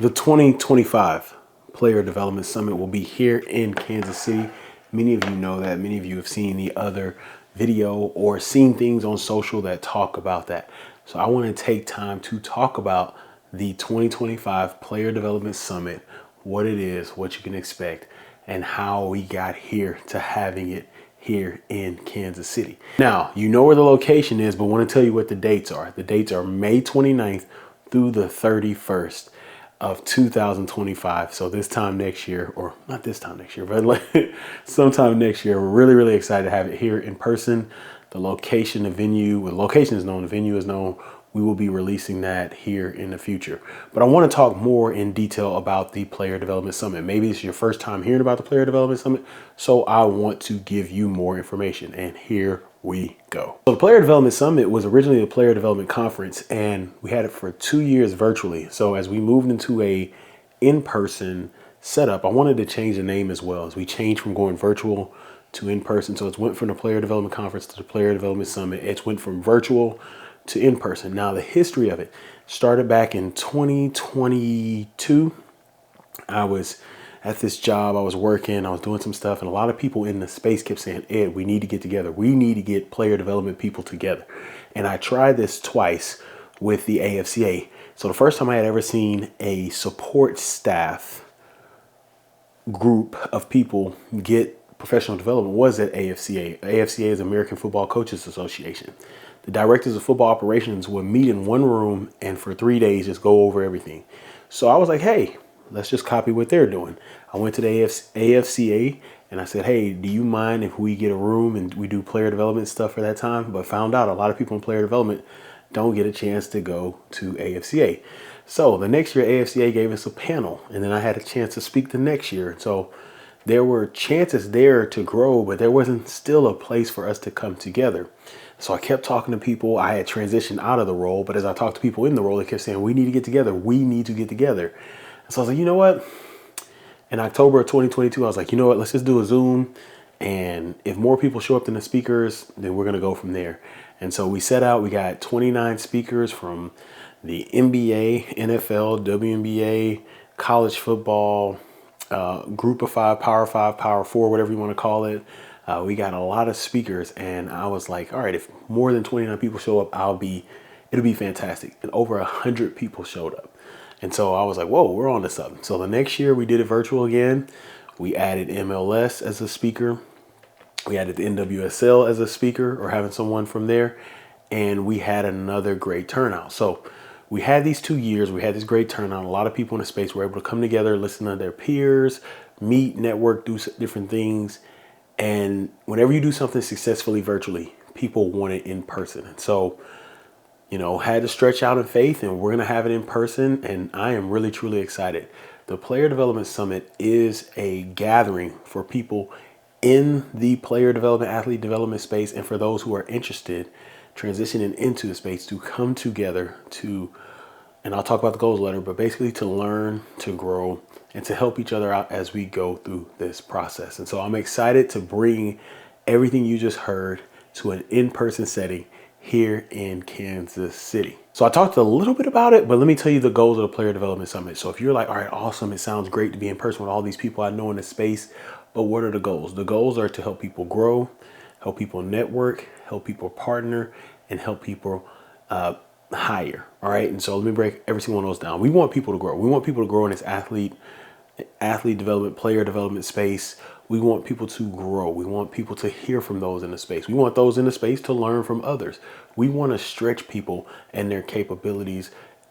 The 2025 Player Development Summit will be here in Kansas City. Many of you know that. Many of you have seen the other video or seen things on social that talk about that. So I want to take time to talk about the 2025 Player Development Summit, what it is, what you can expect, and how we got here to having it here in Kansas City. Now, you know where the location is, but I want to tell you what the dates are. The dates are May 29th through the 31st of 2025. So this time next year, or not this time next year, but like sometime next year, we're really, really excited to have it here in person. The location, the venue, the location is known, the venue is known. We will be releasing that here in the future. But I want to talk more in detail about the Player Development Summit. Maybe it's your first time hearing about the Player Development Summit, so I want to give you more information, and here we go. So the Player Development Summit was originally a Player Development Conference, and we had it for 2 years virtually. So as we moved into a in-person setup, I wanted to change the name as well, as we changed from going virtual to in-person. So it's went from the Player Development Conference to the Player Development Summit. It's went from virtual to in-person. Now, the history of it started back in 2022. I was at this job, I was working, I was doing some stuff, and a lot of people in the space kept saying, Ed, we need to get together. We need to get player development people together. And I tried this twice with the AFCA. So the first time I had ever seen a support staff group of people get professional development was at AFCA. AFCA is American Football Coaches Association. The directors of football operations would meet in one room and for 3 days just go over everything. So I was like, hey, let's just copy what they're doing. I went to the AFCA and I said, hey, do you mind if we get a room and we do player development stuff for that time? But found out a lot of people in player development don't get a chance to go to AFCA. So the next year, AFCA gave us a panel, and then I had a chance to speak the next year. So there were chances there to grow, but there wasn't still a place for us to come together. So I kept talking to people. I had transitioned out of the role, but as I talked to people in the role, they kept saying, we need to get together. We need to get together. So I was like, you know what? In October of 2022, I was like, you know what? Let's just do a Zoom. And if more people show up than the speakers, then we're going to go from there. And so we set out, we got 29 speakers from the NBA, NFL, WNBA, college football, group of five, power 4, whatever you want to call it. We got a lot of speakers, and I was like, all right, if more than 29 people show up, it'll be fantastic. And over 100 people showed up. And so I was like, whoa, we're on to something. So the next year we did it virtual again. We added MLS as a speaker. We added the NWSL as a speaker, or having someone from there. And we had another great turnout. So we had these 2 years, we had this great turnout. A lot of people in the space were able to come together, listen to their peers, meet, network, do different things. And whenever you do something successfully virtually, people want it in person. And so, had to stretch out in faith, and we're going to have it in person. And I am really, truly excited. The Player Development Summit is a gathering for people in the player development, athlete development space, and for those who are interested transitioning into the space to come together and I'll talk about the goals later, but basically to learn, to grow, and to help each other out as we go through this process. And so I'm excited to bring everything you just heard to an in-person setting here in Kansas City. So I talked a little bit about it, but let me tell you the goals of the Player Development Summit. So if you're like, all right, awesome, it sounds great to be in person with all these people I know in the space, but what are the goals? The goals are to help people grow, help people network, help people partner, and help people hire. All right. And so let me break every single one of those down. We want people to grow. We want people to grow in this athlete development, player development space. We want people to grow. We want people to hear from those in the space. We want those in the space to learn from others. We want to stretch people and their capabilities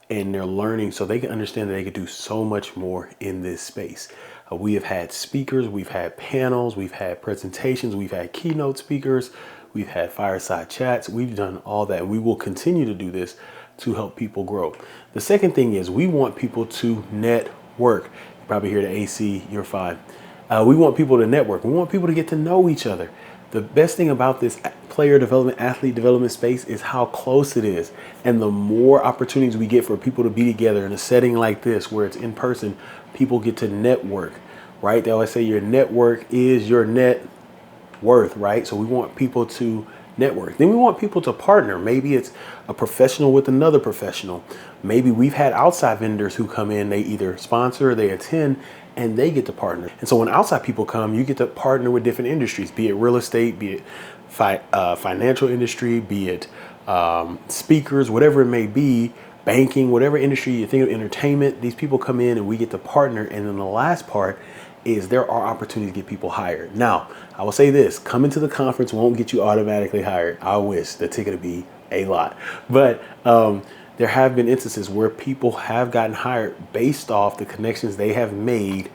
and their learning so they can understand that they can do so much more in this space. We have had speakers, we've had panels, we've had presentations, we've had keynote speakers, we've had fireside chats. We've done all that. We will continue to do this to help people grow. The second thing is we want people to network. You probably hear the AC, you're fine. We want people to network. We want people to get to know each other. The best thing about this player development, athlete development space is how close it is. And the more opportunities we get for people to be together in a setting like this, where it's in person, people get to network, right? They always say your network is your net worth, right? So we want people to network. Then we want people to partner. Maybe it's a professional with another professional. Maybe we've had outside vendors who come in, they either sponsor, they attend, and they get to partner. And so when outside people come, you get to partner with different industries, be it real estate, be it financial industry, be it speakers, whatever it may be, banking, whatever industry you think of, entertainment. These people come in and we get to partner. And then the last part is there are opportunities to get people hired. Now, I will say this, coming to the conference won't get you automatically hired. I wish the ticket would be a lot. But there have been instances where people have gotten hired based off the connections they have made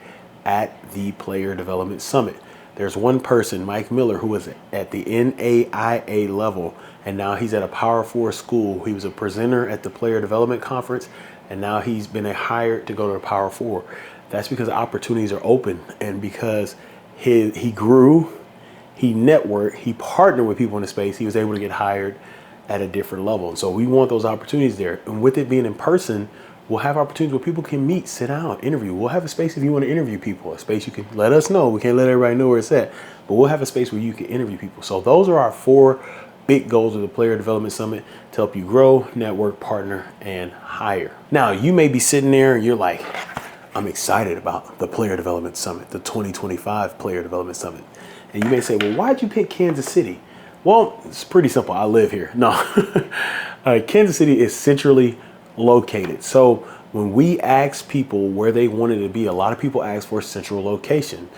at the Player Development Summit. There's one person, Mike Miller, who was at the NAIA level, and now he's at a Power 4 school. He was a presenter at the Player Development Conference, and now he's been hired to go to the Power 4. That's because opportunities are open, and because he grew, he networked, he partnered with people in the space, he was able to get hired at a different level. And so we want those opportunities there. And with it being in person, we'll have opportunities where people can meet, sit down, interview. We'll have a space if you want to interview people, a space you can let us know. We can't let everybody know where it's at, but we'll have a space where you can interview people. So those are our 4 big goals of the Player Development Summit to help you grow, network, partner, and hire. Now, you may be sitting there and you're like, I'm excited about the Player Development Summit, the 2025 Player Development Summit. And you may say, well, why'd you pick Kansas City? Well, it's pretty simple. I live here. No, Kansas City is centrally located. So when we ask people where they wanted to be, a lot of people ask for a central location.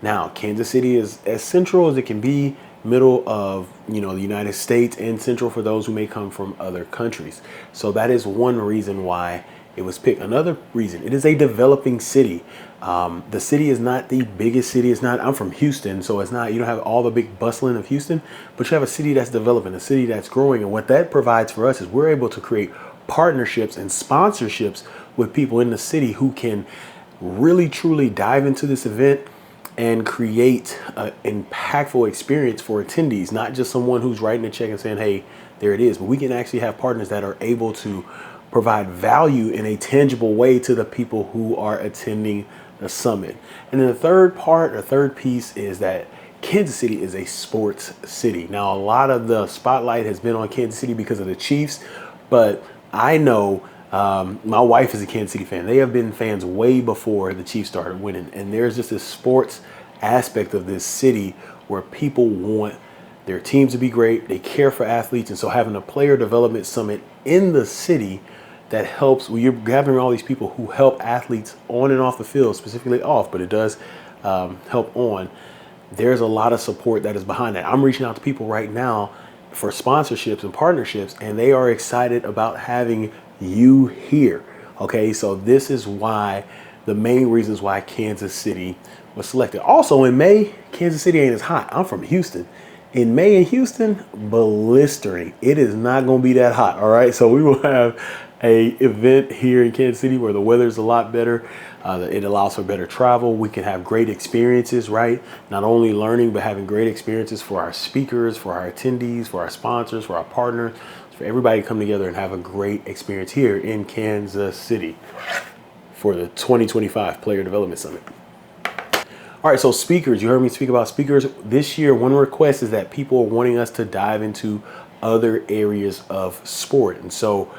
Now, Kansas City is as central as it can be, middle of, the United States, and central for those who may come from other countries. So that is one reason why it was picked. Another reason, it is a developing city. The city is not the biggest city. I'm from Houston, so it's not, you don't have all the big bustling of Houston, but you have a city that's developing, a city that's growing. And what that provides for us is we're able to create partnerships and sponsorships with people in the city who can really, truly dive into this event and create an impactful experience for attendees, not just someone who's writing a check and saying, hey, there it is, but we can actually have partners that are able to provide value in a tangible way to the people who are attending the summit. And then the third piece is that Kansas City is a sports city. Now, a lot of the spotlight has been on Kansas City because of the Chiefs, but I know my wife is a Kansas City fan. They have been fans way before the Chiefs started winning. And there's just this sports aspect of this city where people want their teams to be great. They care for athletes. And so having a Player Development Summit in the city that helps, well, you're gathering all these people who help athletes on and off the field, specifically off, but it does help on. There's a lot of support that is behind that. I'm reaching out to people right now for sponsorships and partnerships, and they are excited about having you here. Okay, so this is why, the main reasons why Kansas City was selected. Also in May, Kansas City ain't as hot. I'm from Houston. In May in Houston, blistering. It is not going to be that hot. All right, so we will have a event here in Kansas City where the weather's a lot better. It allows for better travel. We can have great experiences, right? Not only learning, but having great experiences for our speakers, for our attendees, for our sponsors, for our partners, for everybody to come together and have a great experience here in Kansas City for the 2025 Player Development Summit. All right, so speakers, you heard me speak about speakers. This year, one request is that people are wanting us to dive into other areas of sport. And so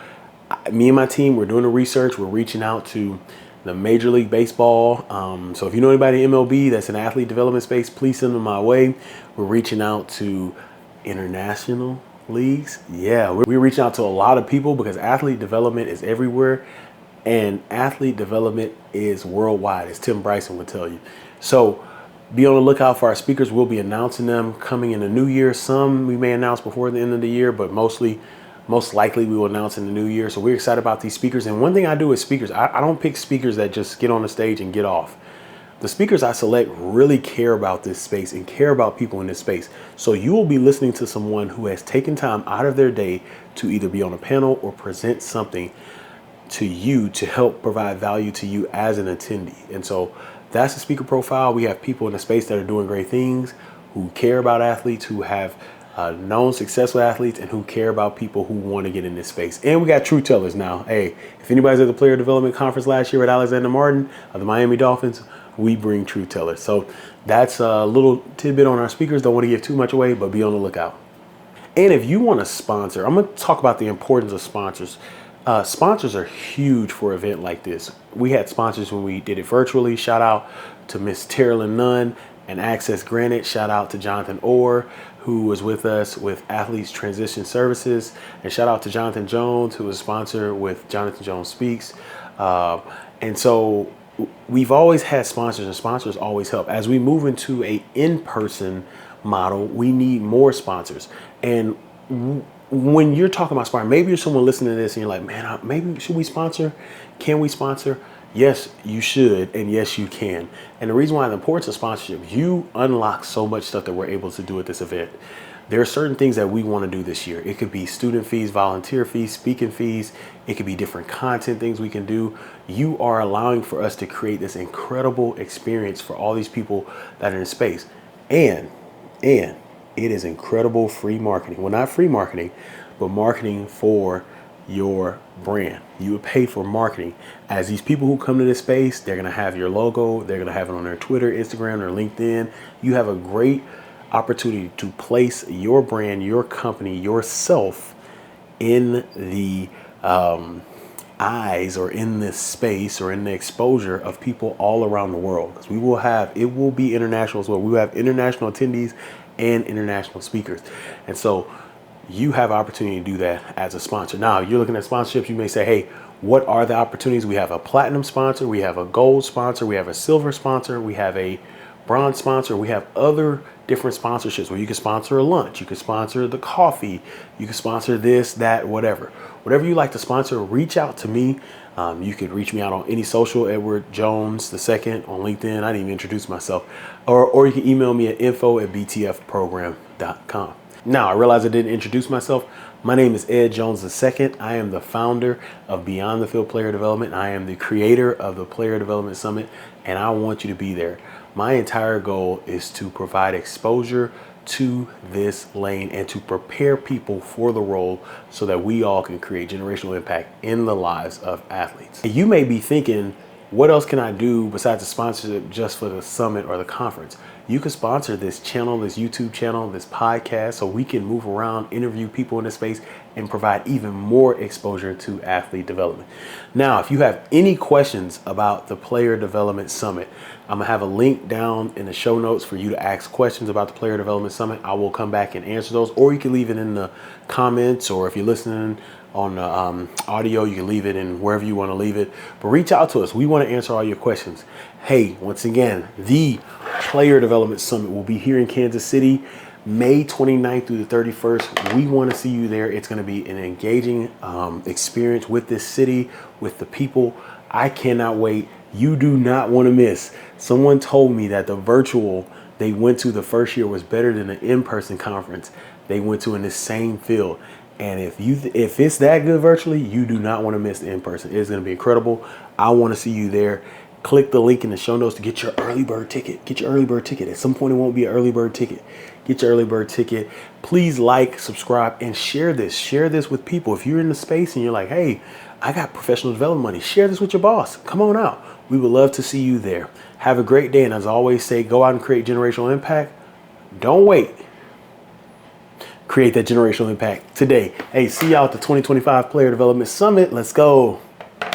me and my team, we're doing the research. We're reaching out to the Major League Baseball. So if you know anybody in MLB that's in athlete development space, please send them my way. We're reaching out to international leagues. Yeah, we're reaching out to a lot of people because athlete development is everywhere and athlete development is worldwide, as Tim Bryson would tell you. So be on the lookout for our speakers. We'll be announcing them coming in the new year. Some we may announce before the end of the year, but most likely we will announce in the new year. So we're excited about these speakers. And one thing I do with speakers, I don't pick speakers that just get on the stage and get off. The speakers I select really care about this space and care about people in this space. So you will be listening to someone who has taken time out of their day to either be on a panel or present something to you to help provide value to you as an attendee. And so that's the speaker profile. We have people in the space that are doing great things, who care about athletes, who have known successful athletes, and who care about people who want to get in this space. And we got truth tellers now. Hey, if anybody's at the Player Development Conference last year at Alexander Martin of the Miami Dolphins, we bring truth tellers. So that's a little tidbit on our speakers. Don't want to give too much away, but be on the lookout. And if you want to sponsor, I'm going to talk about the importance of sponsors. Sponsors are huge for an event like this. We had sponsors when we did it virtually. Shout out to Miss Terilyn Nunn and Access Granite. Shout out to Jonathan Orr, who was with us with Athletes Transition Services. And shout out to Jonathan Jones, who was a sponsor with Jonathan Jones Speaks. And so we've always had sponsors, and sponsors always help. As we move into a in-person model, we need more sponsors. And when you're talking about sponsor, maybe you're someone listening to this and you're like, man, maybe should we sponsor? Can we sponsor? Yes, you should, and yes, you can. And the reason why the importance of sponsorship, you unlock so much stuff that we're able to do at this event. There are certain things that we want to do this year. It could be student fees, volunteer fees, speaking fees. It could be different content things we can do. You are allowing for us to create this incredible experience for all these people that are in space. And it is incredible free marketing. Well, not free marketing, but marketing for your brand. You would pay for marketing. As these people who come to this space, they're going to have your logo. They're going to have it on their Twitter, Instagram, or LinkedIn. You have a great opportunity to place your brand, your company, yourself in the eyes or in this space or in the exposure of people all around the world. Because it will be international as well. We will have international attendees and international speakers. And so you have opportunity to do that as a sponsor. Now, you're looking at sponsorships, you may say, hey, what are the opportunities? We have a platinum sponsor, we have a gold sponsor, we have a silver sponsor, we have a bronze sponsor, we have other different sponsorships where you can sponsor a lunch, you can sponsor the coffee, you can sponsor this, that, whatever. Whatever you like to sponsor, reach out to me. You could reach me out on any social, Edward Jones II on LinkedIn. I didn't even introduce myself. Or you can email me at info@btfprogram.com. Now, I realize I didn't introduce myself. My name is Ed Jones II. I am the founder of Beyond the Field Player Development. I am the creator of the Player Development Summit, and I want you to be there. My entire goal is to provide exposure to this lane and to prepare people for the role so that we all can create generational impact in the lives of athletes. You may be thinking, what else can I do besides the sponsorship just for the summit or the conference? You can sponsor this channel, this YouTube channel, this podcast, so we can move around, interview people in this space, and provide even more exposure to athlete development. Now, if you have any questions about the Player Development Summit, I'm gonna have a link down in the show notes for you to ask questions about the Player Development Summit. I will come back and answer those, or you can leave it in the comments, or if you're listening on the audio, you can leave it in wherever you want to leave it. But reach out to us. We want to answer all your questions. Hey, once again, the Player Development Summit will be here in Kansas City, May 29th through the 31st. We want to see you there. It's going to be an engaging experience with this city, with the people. I cannot wait. You do not want to miss. Someone told me that the virtual they went to the first year was better than the in-person conference they went to in the same field. And if it's that good virtually, you do not want to miss the in-person. It's going to be incredible. I want to see you there. Click the link in the show notes to get your early bird ticket. Get your early bird ticket. At some point, it won't be an early bird ticket. Get your early bird ticket. Please like, subscribe, and share this. Share this with people. If you're in the space and you're like, hey, I got professional development money, share this with your boss. Come on out. We would love to see you there. Have a great day. And as I always say, go out and create generational impact. Don't wait. Create that generational impact today. Hey, see y'all at the 2025 Player Development Summit. Let's go.